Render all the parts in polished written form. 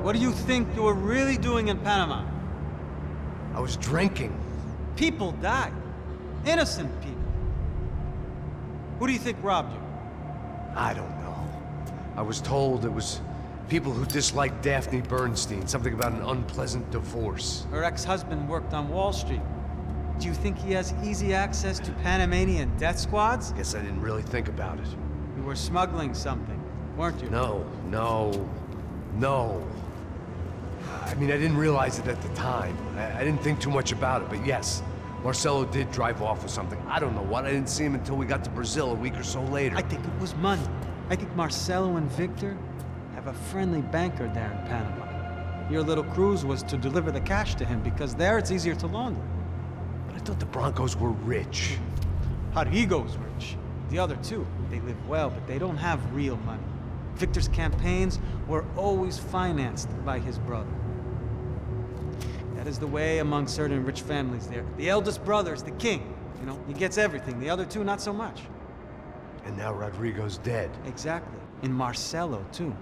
What do you think you were really doing in Panama? I was drinking. People died. Innocent people. Who do you think robbed you? I don't know. I was told it was people who disliked Daphne Bernstein, something about an unpleasant divorce. Her ex-husband worked on Wall Street. Do you think he has easy access to Panamanian death squads? Guess I didn't really think about it. You were smuggling something, weren't you? No. I mean, I didn't realize it at the time. I didn't think too much about it, but yes, Marcelo did drive off with something. I don't know what. I didn't see him until we got to Brazil a week or so later. I think it was money. I think Marcelo and Victor have a friendly banker there in Panama. Your little cruise was to deliver the cash to him because there it's easier to launder. But I thought the Broncos were rich. Rodrigo's rich. The other two, they live well, but they don't have real money. Victor's campaigns were always financed by his brother. That is the way among certain rich families there. The eldest brother is the king. You know, he gets everything. The other two, not so much. And now Rodrigo's dead. Exactly. And Marcelo, too.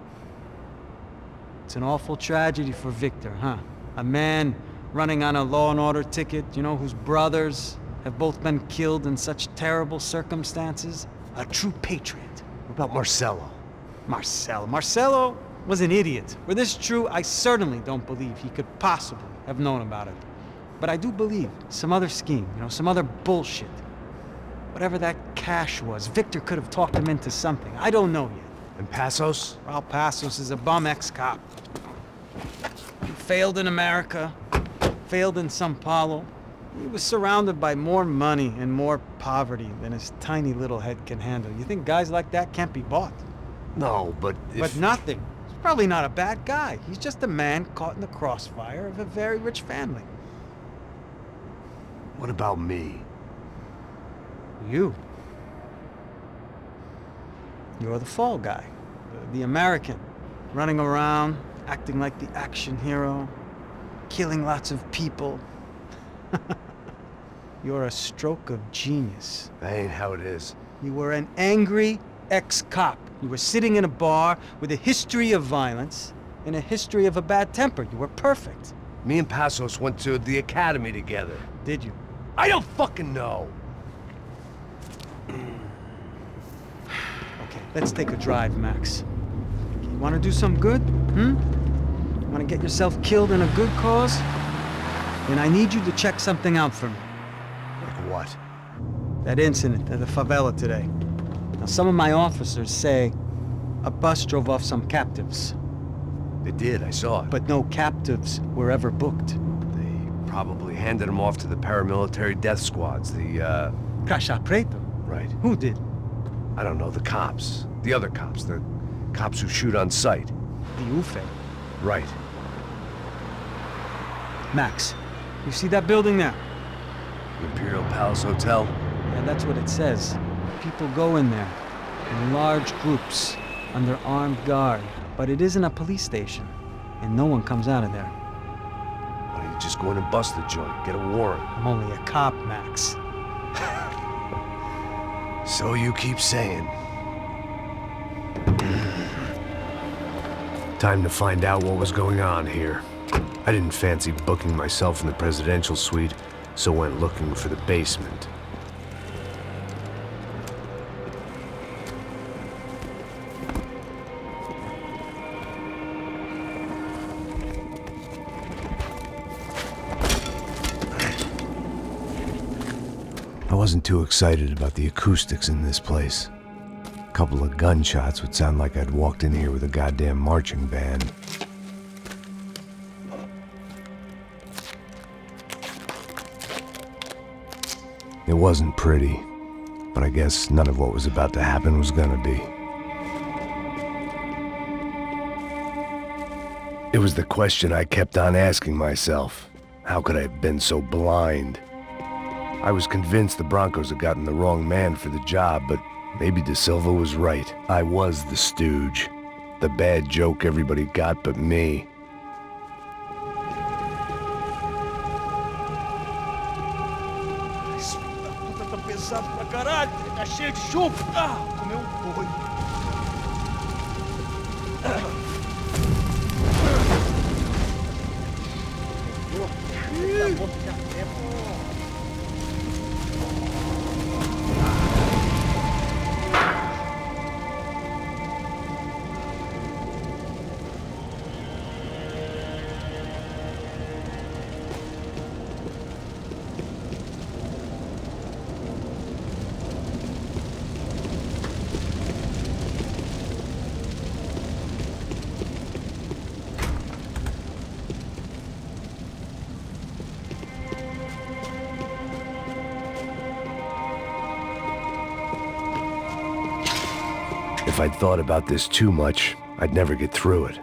It's an awful tragedy for Victor, huh? A man running on a law and order ticket, you know, whose brothers have both been killed in such terrible circumstances. A true patriot. What about Marcelo? Marcelo was an idiot. Were this true, I certainly don't believe he could possibly have known about it. But I do believe some other scheme, you know, some other bullshit. Whatever that cash was, Victor could have talked him into something. I don't know yet. And Passos? Raul Passos is a bum ex-cop. He failed in America, failed in Sao Paulo. He was surrounded by more money and more poverty than his tiny little head can handle. You think guys like that can't be bought? No, but But nothing. He's probably not a bad guy. He's just a man caught in the crossfire of a very rich family. What about me? You. You're the fall guy. The American. Running around, acting like the action hero. Killing lots of people. You're a stroke of genius. That ain't how it is. You were an angry ex-cop. You were sitting in a bar with a history of violence and a history of a bad temper. You were perfect. Me and Passos went to the academy together. Did you? I don't fucking know. Okay, let's take a drive, Max. You want to do some good? Want to get yourself killed in a good cause? Then I need you to check something out for me. Like what? That incident at the favela today. Now, some of my officers say a bus drove off some captives. They did, I saw it. But no captives were ever booked. They probably handed them off to the paramilitary death squads, the, Caixa Preto? Right. Who did? I don't know, the cops. The other cops, the cops who shoot on sight. The UFE. Right. Max, you see that building there? The Imperial Palace Hotel? Yeah, that's what it says. People go in there, in large groups, under armed guard. But it isn't a police station, and no one comes out of there. Why don't you just go in and bust the joint, get a warrant? I'm only a cop, Max. So you keep saying. Time to find out what was going on here. I didn't fancy booking myself in the presidential suite, so went looking for the basement. I wasn't too excited about the acoustics in this place. A couple of gunshots would sound like I'd walked in here with a goddamn marching band. It wasn't pretty, but I guess none of what was about to happen was gonna be. It was the question I kept on asking myself. How could I have been so blind? I was convinced the Broncos had gotten the wrong man for the job, but maybe De Silva was right. I was the stooge. The bad joke everybody got but me. If I'd thought about this too much, I'd never get through it.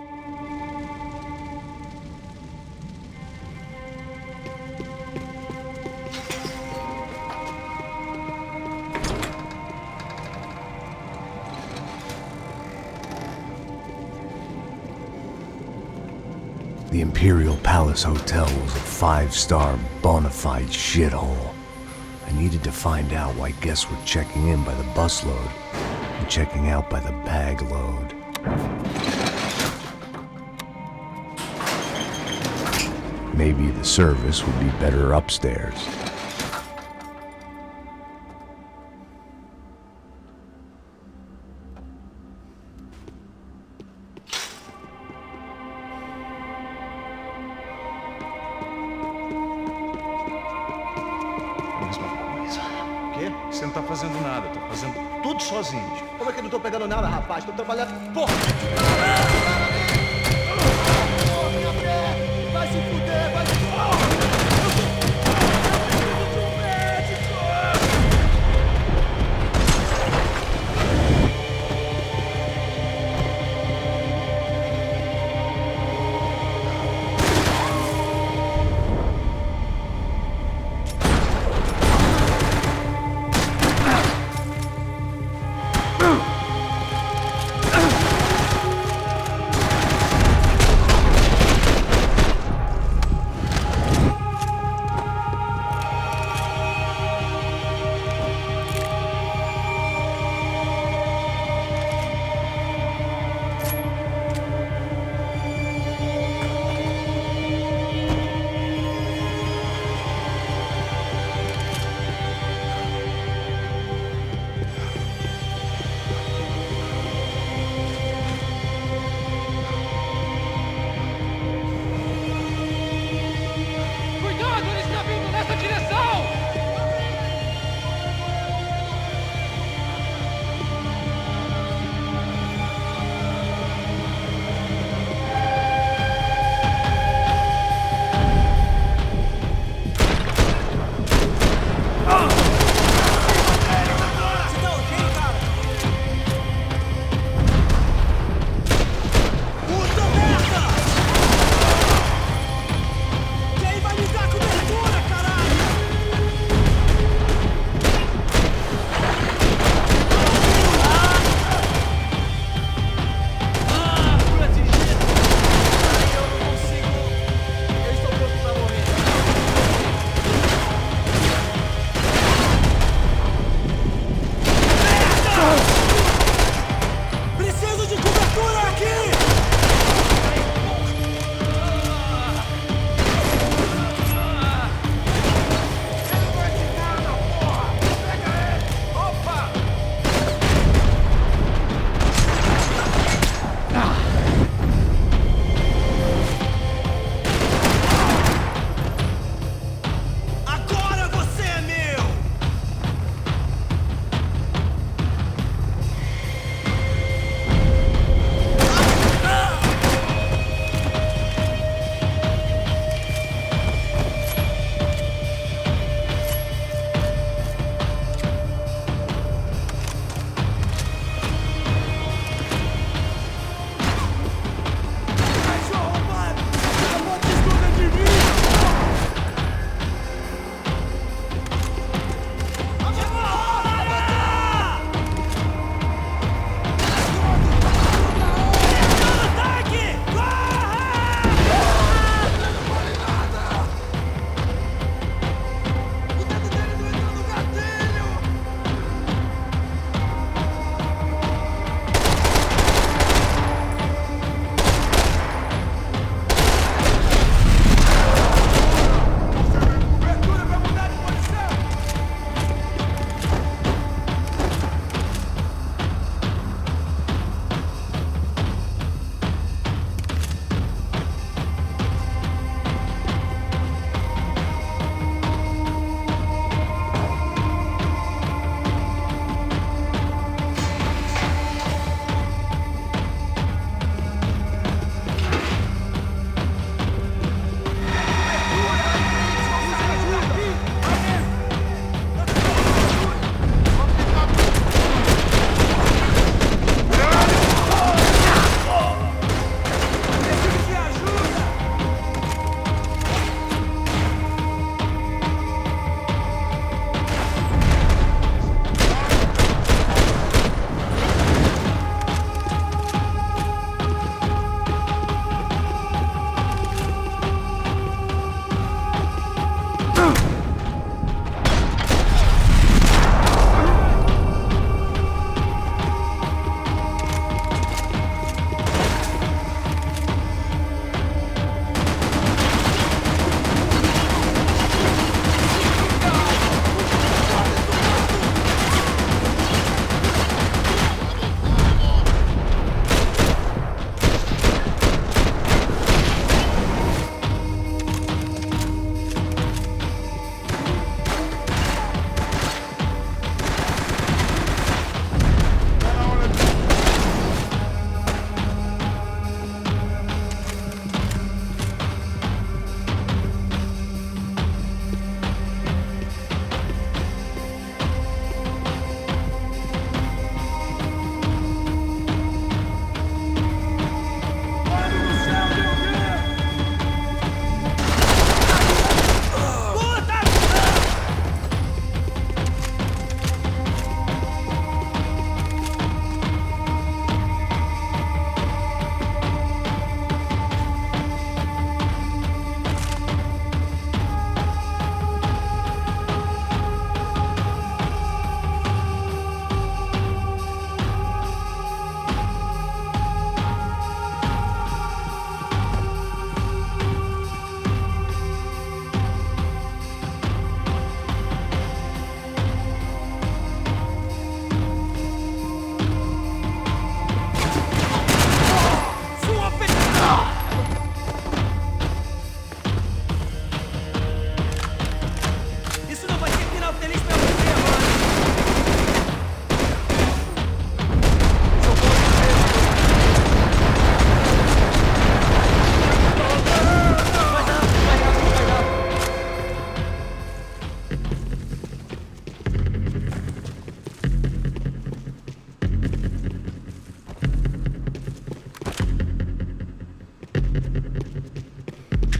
The Imperial Palace Hotel was a 5-star bona fide shithole. I needed to find out why guests were checking in by the busload and checking out by the bag load. Maybe the service would be better upstairs. Você não tá fazendo nada, eu tô fazendo tudo sozinho. Como é que eu não tô pegando nada, rapaz? Tô trabalhando... Porra! Oh, minha mulher! Vai se fuder, vai se fuder!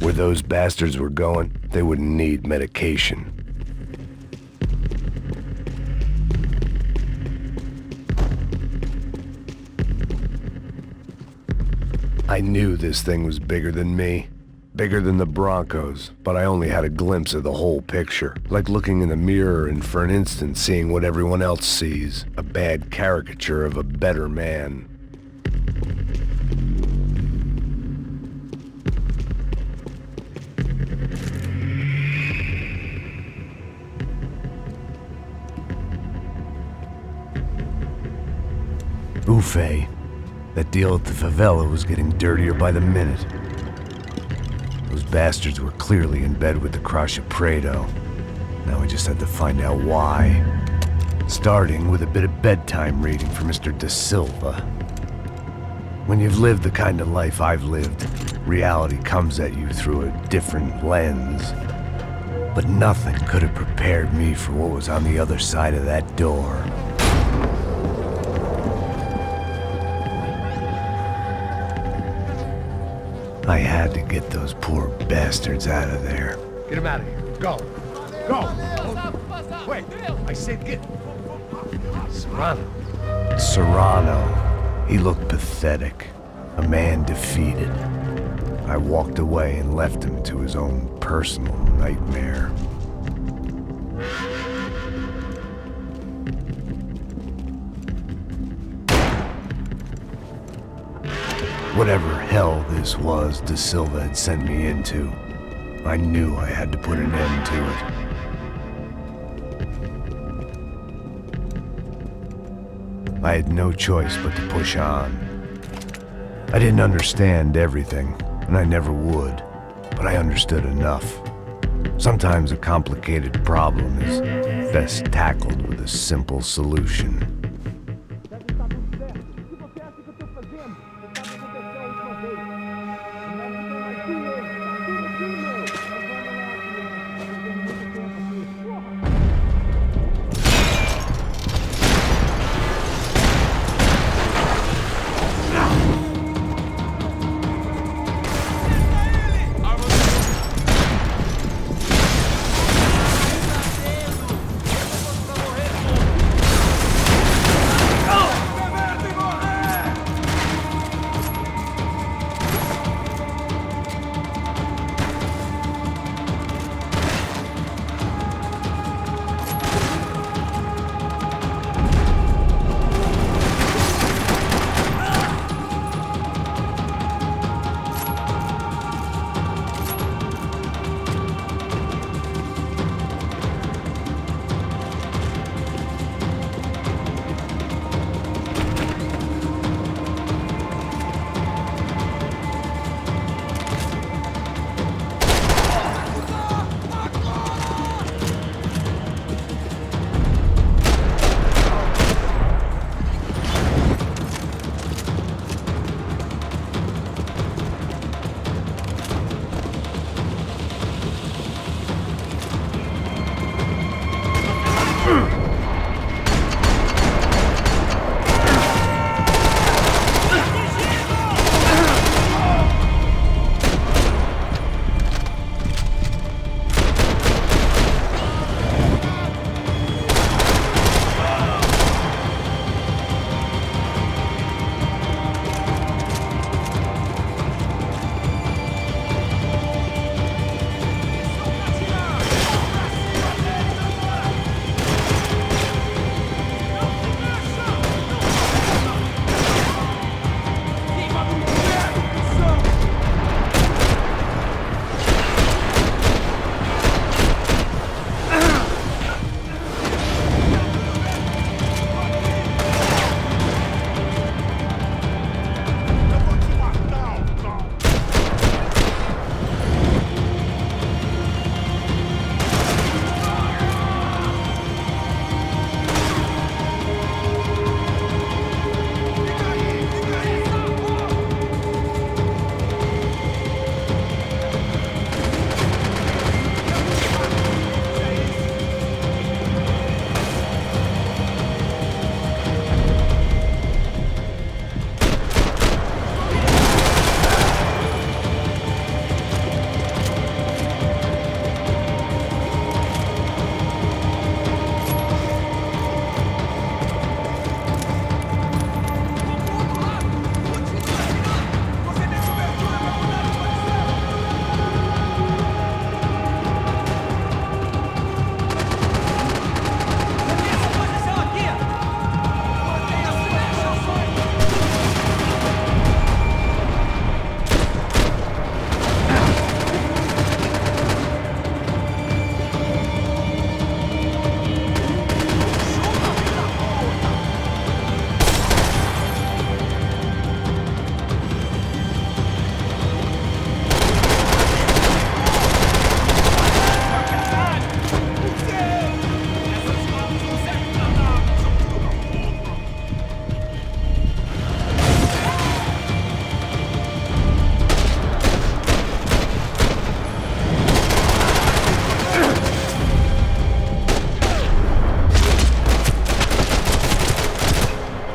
Where those bastards were going, they wouldn't need medication. I knew this thing was bigger than me. Bigger than the Broncos, but I only had a glimpse of the whole picture. Like looking in the mirror and for an instant seeing what everyone else sees. A bad caricature of a better man. Ufe. That deal at the favela was getting dirtier by the minute. Those bastards were clearly in bed with the Crusher Prado. Now we just had to find out why. Starting with a bit of bedtime reading for Mr. Da Silva. When you've lived the kind of life I've lived, reality comes at you through a different lens. But nothing could have prepared me for what was on the other side of that door. I had to get those poor bastards out of there. Get him out of here. Go. Go. Wait. I said get. Serrano. Serrano. He looked pathetic. A man defeated. I walked away and left him to his own personal nightmare. Whatever hell this was Da Silva had sent me into, I knew I had to put an end to it. I had no choice but to push on. I didn't understand everything, and I never would, but I understood enough. Sometimes a complicated problem is best tackled with a simple solution.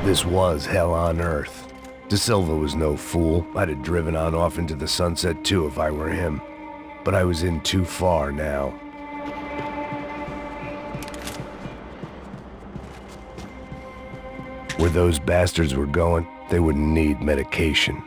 This was hell on earth. De Silva was no fool. I'd have driven on off into the sunset too if I were him. But I was in too far now. Where those bastards were going, they wouldn't need medication.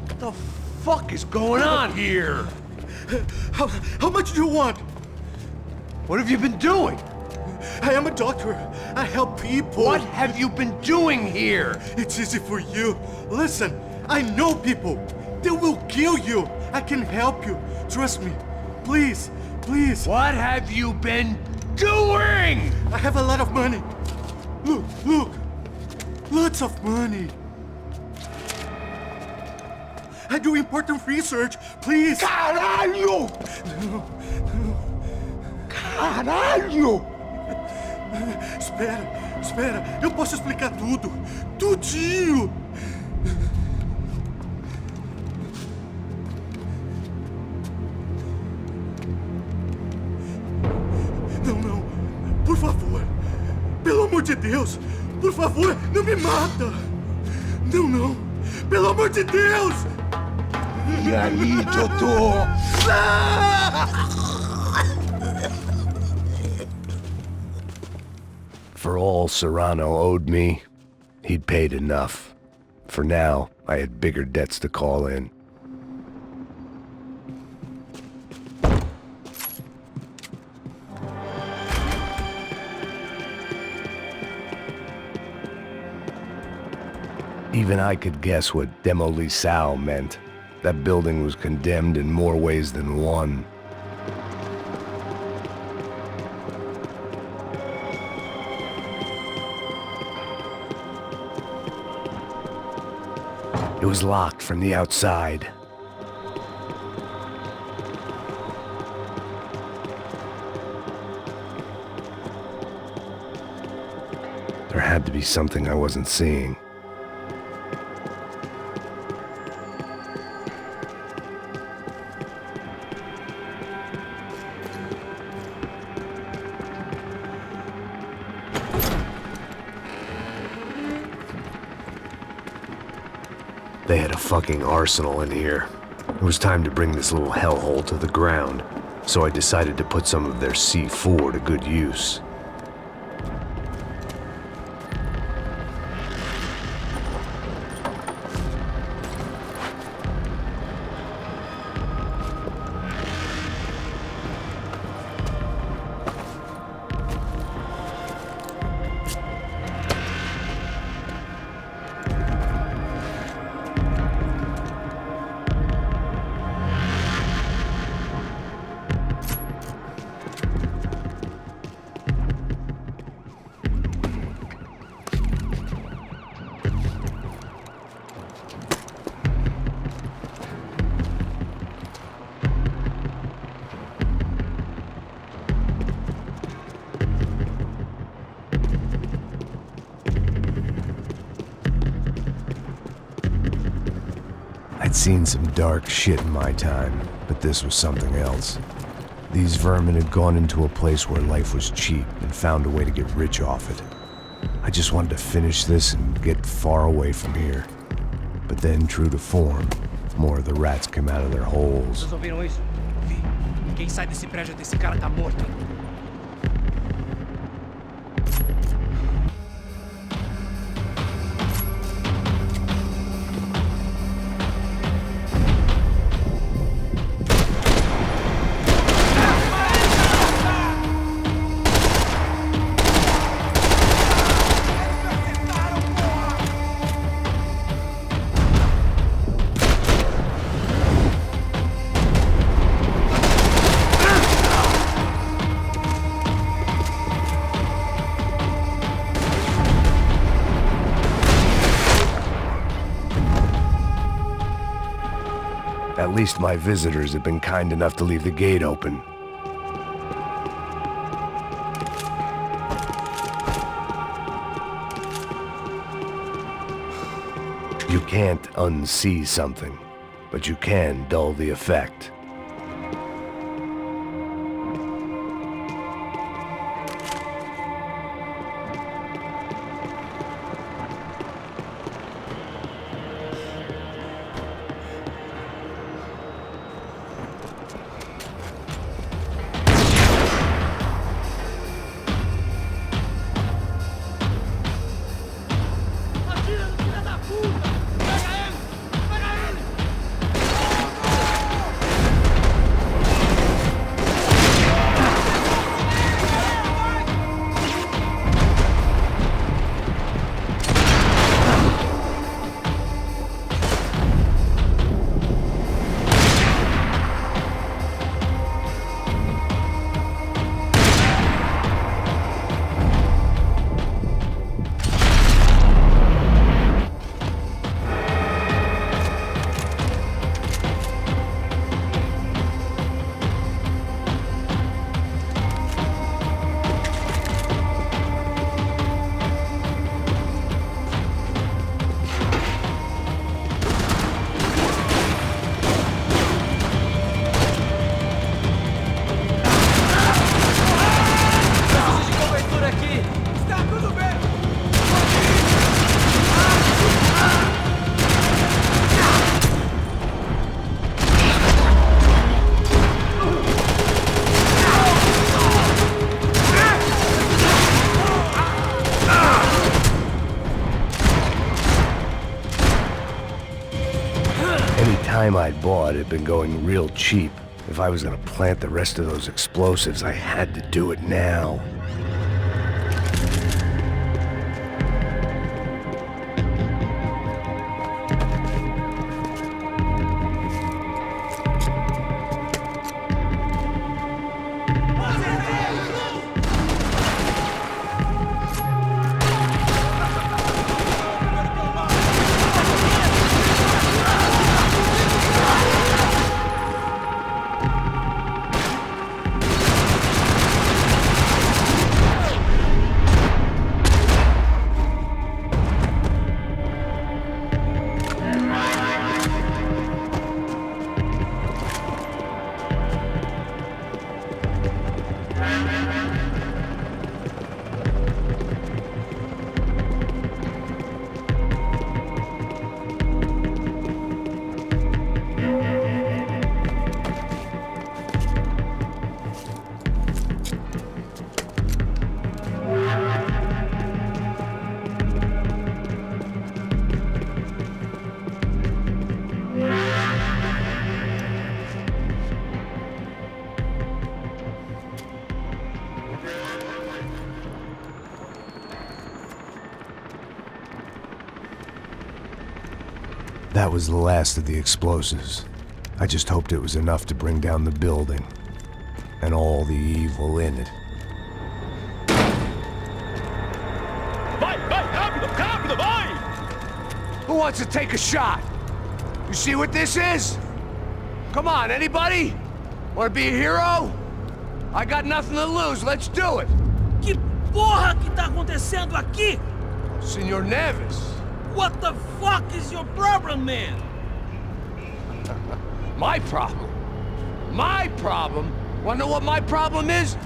What the fuck is going on here? How much do you want? What have you been doing? I am a doctor. I help people. What have you been doing here? It's easy for you. Listen, I know people. They will kill you. I can help you. Trust me. Please, please. What have you been doing? I have a lot of money. Look, look. Lots of money. I do important research. Please. Caralho! Caralho! Espera, espera. Eu posso explicar tudo. Tudinho. Não, não. Por favor. Pelo amor de Deus. Por favor, não me mata. Não, não. Pelo amor de Deus. E aí, doutor? For all Serrano owed me, he'd paid enough. For now, I had bigger debts to call in. Even I could guess what demolisão meant. That building was condemned in more ways than one. It was locked from the outside. There had to be something I wasn't seeing. They had a fucking arsenal in here. It was time to bring this little hellhole to the ground, so I decided to put some of their C4 to good use. I'd seen some dark shit in my time, but this was something else. These vermin had gone into a place where life was cheap and found a way to get rich off it. I just wanted to finish this and get far away from here. But then, true to form, more of the rats came out of their holes. Vocês ouviram isso? Vi. Quem sai desse prédio desse cara tá morto. At least my visitors have been kind enough to leave the gate open. You can't unsee something, but you can dull the effect. Time I'd bought had been going real cheap. If I was gonna plant the rest of those explosives, I had to do it now. That was the last of the explosives. I just hoped it was enough to bring down the building, and all the evil in it. Vai, rápido, rápido, vai! Who wants to take a shot? You see what this is? Come on, anybody? Want to be a hero? I got nothing to lose, let's do it! Que porra que tá acontecendo aqui? Senor Neves. What the fuck is your problem, man? My problem? My problem? Wanna know what my problem is?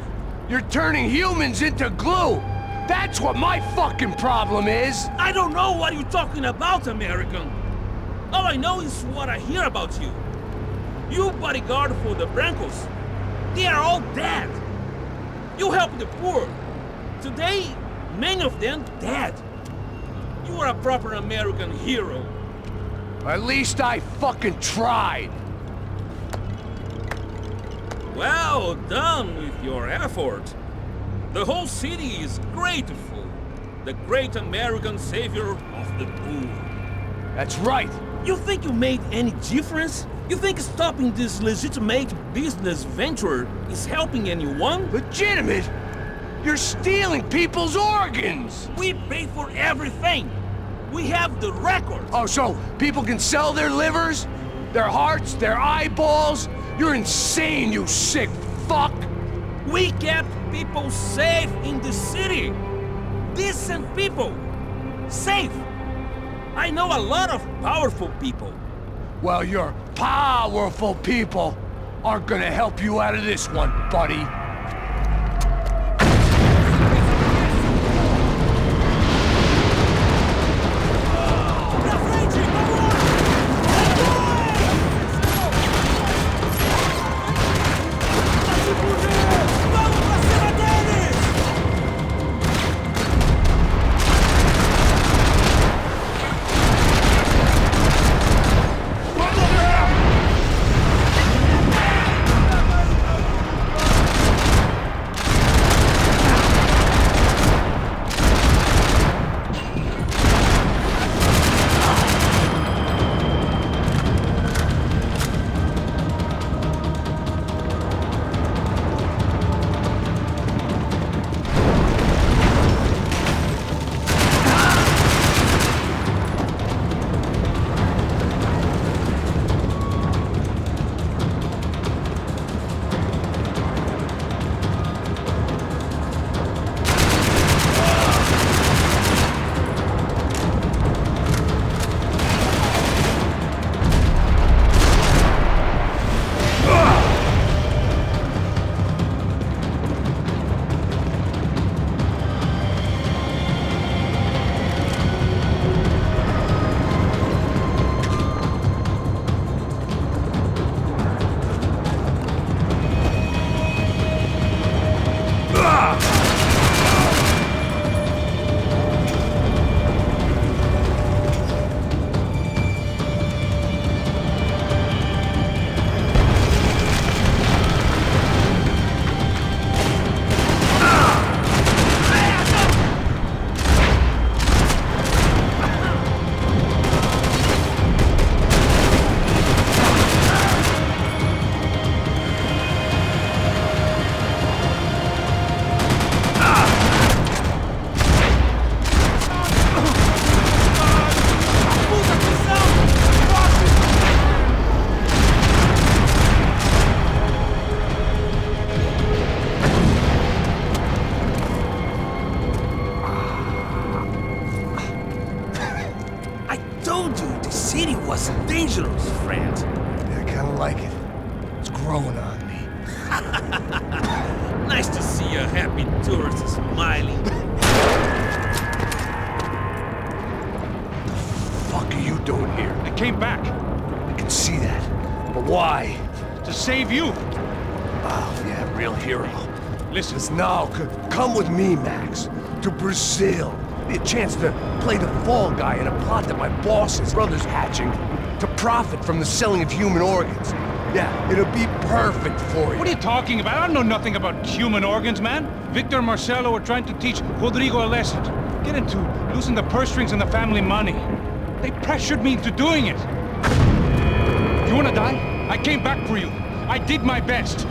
You're turning humans into glue! That's what my fucking problem is! I don't know what you're talking about, American. All I know is what I hear about you. You bodyguard for the Brancos. They are all dead. You help the poor. Today, many of them dead. You are a proper American hero. At least I fucking tried. Well done with your effort. The whole city is grateful. The great American savior of the poor. That's right. You think you made any difference? You think stopping this legitimate business venture is helping anyone? Legitimate? You're stealing people's organs! We pay for everything. We have the record. Oh, so people can sell their livers? Their hearts, their eyeballs. You're insane, you sick fuck! We kept people safe in the city. Decent people. Safe. I know a lot of powerful people. Well, your powerful people aren't gonna help you out of this one, buddy. Dangerous, friend. I kinda like it. It's growing on me. Nice to see a happy tourist smiling. What the fuck are you doing here? I came back I can see that. But why? to save you. Oh, yeah, real hero. Listen, Listen, now, come with me, Max. To Brazil. Be a chance to play the fall guy in a plot that my boss's brother's hatching to profit from the selling of human organs. Yeah, it'll be perfect for you. what are you talking about? I don't know nothing about human organs, man. Victor and Marcelo are trying to teach Rodrigo a lesson. Get into losing the purse strings and the family money. They pressured me into doing it. You wanna die? I came back for you. I did my best.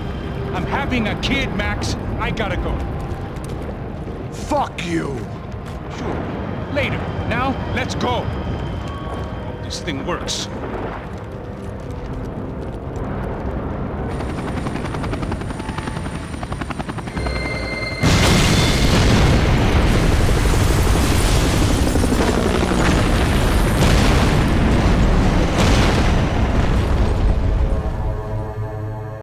I'm having a kid, Max. I gotta go. Fuck you! Sure. Later. Now, let's go. This thing works.